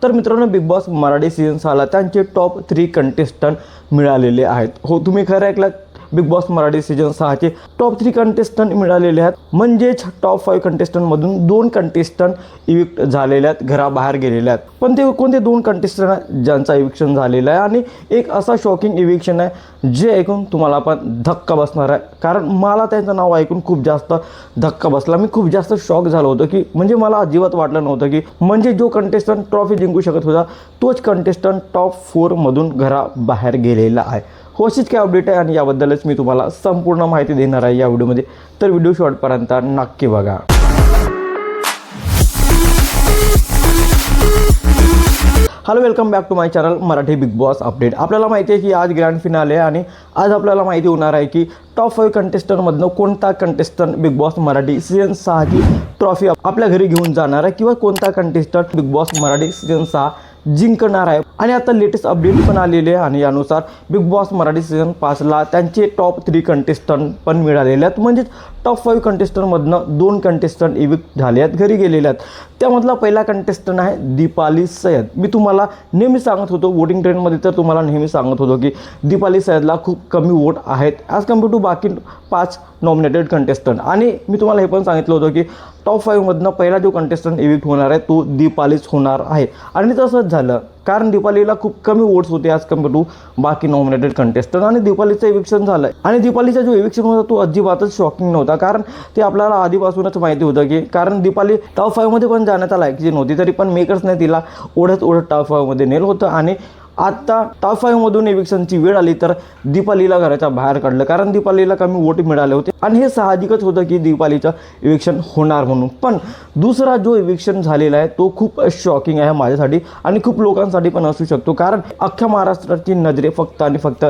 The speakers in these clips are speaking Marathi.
तर मित्रांनो, बिग बॉस मराठी सीझन 6ला त्यांचे टॉप 3 कंटेस्टंट मिळालेले आहेत. हो, तुम्ही खरं ऐकलात, बिग बॉस मराठी सीझन 6चे टॉप 3 कंटेस्टंट मिळालेले आहेत. म्हणजेच टॉप 5 कंटेस्टंटमधून 2 कंटेस्टंट इविक्ट झालेले आहेत, घराबाहेर गेलेले आहेत. पण ते कोणते 2 कंटेस्टंट ज्यांचा इविक्शन झालेलं आहे आणि एक असा शॉकिंग इविक्शन आहे जे ऐकून तुम्हाला पण धक्का बसणार आहे. कारण मला त्यांचं नाव ऐकून खूप जास्त धक्का बसला. मी खूप जास्त शॉक झालो होतो की म्हणजे मला अजिबात वाटलं नव्हतं की म्हणजे जो कंटेस्टंट ट्रॉफी जिंकू शकत होता तोच कंटेस्टंट टॉप 4 मधून घराबाहेर गेलेला आहे. हो, अशीच काय अपडेट आहे आणि याबद्दलच मी तुम्हाला संपूर्ण माहिती देणार आहे या व्हिडिओमध्ये. तर व्हिडिओ शॉर्टपर्यंत नक्की बघा. Hello, welcome back to my channel Marathi Bigg Boss update. आपल्याला माहिती आहे की आज ग्रँड फिनाले आहे आणि आज आपल्याला माहिती होणार आहे की टॉप 5 कंटेस्टंटमधनं कोणता contestant Bigg Boss Marathi season 6ची ट्रॉफी आपल्या घरी घेऊन जाणार आहे किंवा कोणता contestant Bigg Boss Marathi season 6 जिंकणार आहे. आणि आता लेटेस्ट अपडेट पण आलेले आहे आणि यानुसार बिग बॉस मराठी सीझन 5ला त्यांचे टॉप 3 कंटेस्टंट पण मिळालेले आहेत. म्हणजेच टॉप 5 कंटेस्टंटमधनं 2 कंटेस्टंट इविक्ट झाले आहेत, घरी गेलेले आहेत. त्यामधला पहिला कंटेस्टंट आहे दीपाली सय्यद. मी तुम्हाला नेहमी सांगत होतो, वोटिंग ट्रेंडमध्ये तर तुम्हाला नेहमी सांगत होतो की दीपाली सय्यदला खूप कमी वोट आहेत ॲज कम्पेअर टू बाकी 5 नॉमिनेटेड कंटेस्टंट. आणि मी तुम्हाला हे पण सांगितलं होतं की टॉप 5 मधनं पहिला जो कंटेस्टंट इविक्ट होणार आहे तो दीपालीच होणार आहे. आणि तसंच झालं, कारण दीपालीला खूप कमी वोट्स होते ॲज कम्पेअर टू बाकी नॉमिनेटेड कंटेस्टंट आणि दीपालीचं इविक्शन झालं. आणि दीपालीचा जो इविक्शन होता तो अजिबातच शॉकिंग नव्हता, कारण ते आपल्याला आधीपासूनच माहिती होतं की कारण दीपाली टॉप 5 मध्ये पण जाण्याचा लायकीची नव्हती, तरी पण मेकर्सने तिला ओढत टॉप 5 मध्ये नेलं होतं. आणि आता टॉप 5 मधून इविक्शनची वेळ आली तर दीपालीला घराच्या बाहेर काढलं, कारण दीपालीला कमी वोट मिळाले होते आणि हे साहजिकच होतं की दीपालीचं इविक्शन होणार म्हणून. पण दुसरा जो इविक्शन झालेला आहे तो खूप शॉकिंग आहे माझ्यासाठी आणि खूप लोकांसाठी पण असू शकतो, कारण अख्ख्या महाराष्ट्राची नजरे फक्त आणि फक्त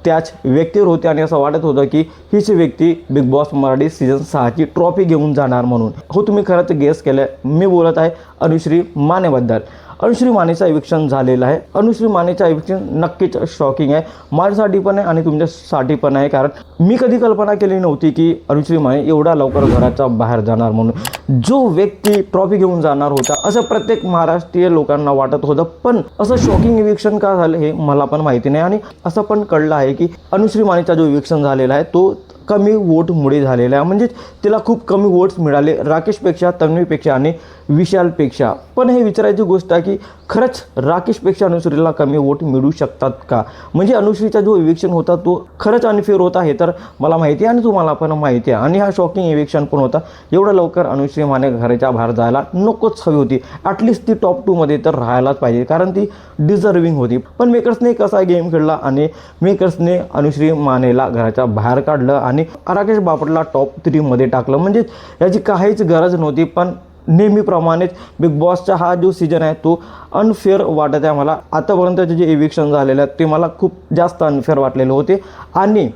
त्याच व्यक्तीवर होते आणि असं वाटत होतं की हीच व्यक्ती बिग बॉस मराठी सीझन 6ची ट्रॉफी घेऊन जाणार म्हणून. हो, तुम्ही खरंच गेस केलं, मी बोलत आहे अनुश्री मानेबद्दल. अनुश्री मानेचं इविक्शन झालेलं आहे. अनुश्री मानेचं इविक्शन नक्कीच शॉकिंग आहे, माझ्यासाठी पण आहे आणि तुमच्यासाठी पण आहे. कारण मी कधी कल्पना केली नव्हती की अनुश्री माने एवढा लवकर घराच्या बाहेर जाणार म्हणून. जो व्यक्ती ट्रॉफी घेऊन जाणार होता असं प्रत्येक महाराष्ट्रीय लोकांना वाटत होतं, पण असं शॉकिंग इविक्शन का झालं हे मला पण माहिती नाही. आणि असं पण कळलं आहे की अनुश्री मानेचा जो इविक्शन झालेला आहे तो कमी वोटमुळे झालेला आहे. म्हणजेच तिला खूप कमी वोट्स मिळाले राकेशपेक्षा, तन्वीपेक्षा आणि विशालपेक्षा. पण हे विचारायची गोष्ट आहे की खरंच राकेशपेक्षा अनुश्रीला कमी वोट मिळू शकतात का? म्हणजे अनुश्रीचा जो इविक्शन होता तो खरंच अनफेअर होता हे तर मला माहिती आहे आणि तुम्हाला पण माहिती आहे. आणि हा शॉकिंग इविक्शन पण होता. एवढं लवकर अनुश्री माने घराच्या बाहेर जायला नकोच हवी होती. ॲटलिस्ट ती टॉप 2 मध्ये तर राहायलाच पाहिजे, कारण ती डिझर्विंग होती. पण मेकर्सने कसा गेम खेळला आणि मेकर्सने अनुश्री मानेला घराच्या बाहेर काढलं आणि राकेश बापटला टॉप 3 मध्ये टाकलं. म्हणजे याची काहीच गरज नव्हती. पण नेहमीप्रमाणेच बिग बॉसचा हा जो सीझन आहे तो अनफेअर वाटत आहे मला. आतापर्यंतचे जे इविक्शन झालेले आहेत ते मला खूप जास्त अनफेअर वाटलेले होते आणि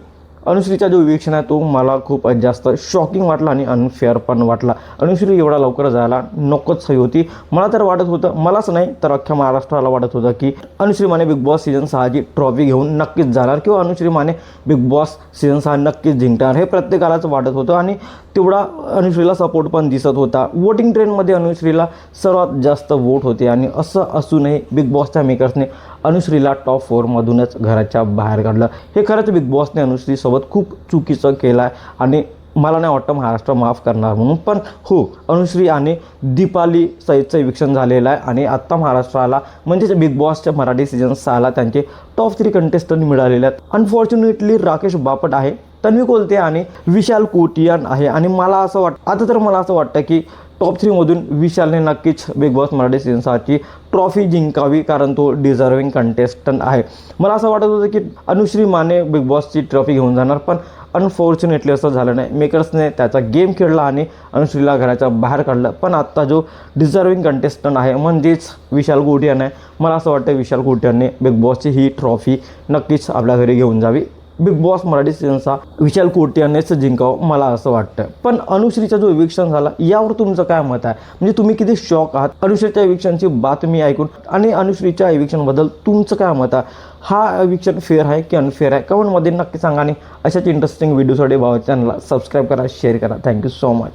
अनुश्रीचा जो इविक्शन आहे तो मला खूप जास्त शॉकिंग वाटला आणि अनफेअर पण वाटला. अनुश्री एवढा लवकर जायला नकोच हवी होती. मला तर वाटत होतं, मलाच नाही तर अख्ख्या महाराष्ट्राला वाटत होतं की Anushree Mane Bigg Boss season 6ची ट्रॉफी घेऊन नक्कीच जाणार किंवा Anushree Mane Bigg Boss season 6 नक्कीच जिंकणार हे प्रत्येकालाच वाटत होतं. आणि तेवढा अनुश्रीला सपोर्ट पण दिसत होता. वोटिंग ट्रेंडमध्ये अनुश्रीला सर्वात जास्त वोट होते आणि असं असूनही बिग बॉसच्या मेकर्सने अनुश्रीला टॉप 4 मधूनच घराच्या बाहेर काढलं. हे खरंच बिग बॉसने अनुश्रीसोबत खूप चुकीचं केलं आहे आणि मला नाही वाटतं महाराष्ट्र माफ करणार म्हणून. पण हो, अनुश्री आणि दीपाली सय्यदचं इविक्शन झालेलं आहे आणि आत्ता महाराष्ट्राला म्हणजेच बिग बॉसच्या मराठी सीझन 6ला त्यांचे टॉप 3 कंटेस्टंट मिळालेले आहेत. अनफॉर्च्युनेटली राकेश बापट आहे, तन्वी कोलते आणि विशाल कोटियान आहे. आणि मला असं वाटतं की टॉप 3 मधून विशालने नक्कीच बिग बॉस मराठी सीझन 6ची ट्रॉफी जिंकावी, कारण तो डिझर्विंग कंटेस्टंट आहे. मला असं वाटत होतं की अनुश्री माने बिग बॉसची ट्रॉफी घेऊन जाणार, पण अनफॉर्च्युनेटली असं झालं नाही. मेकर्सने त्याचा गेम खेळला आणि अनुश्रीला घराच्या बाहेर काढलं. पण आत्ता जो डिझर्विंग कंटेस्टंट आहे म्हणजेच विशाल कोटियान आहे, मला असं वाटतं विशाल कोटियानने बिग बॉसची ही ट्रॉफी नक्कीच आपल्या घरी घेऊन जावी. बिग बॉस मराठी सीझन 6 विशाल कोटियानेच जिंकावं मला असं वाटतं. पण अनुश्रीचा जो इविक्शन झाला यावर तुमचं काय मत आहे? म्हणजे तुम्ही किती शॉक आहात अनुश्रीच्या इविक्शनची बातमी ऐकून आणि अनुश्रीच्या इविक्शनबद्दल तुमचं काय मत आहे? हा इविक्शन फेअर आहे की अनफेअर आहे? कमेंटमध्ये नक्की सांगा आणि अशाच इंटरेस्टिंग व्हिडिओसाठी भावा चॅनलला सबस्क्राईब करा, शेअर करा. Thank you so much.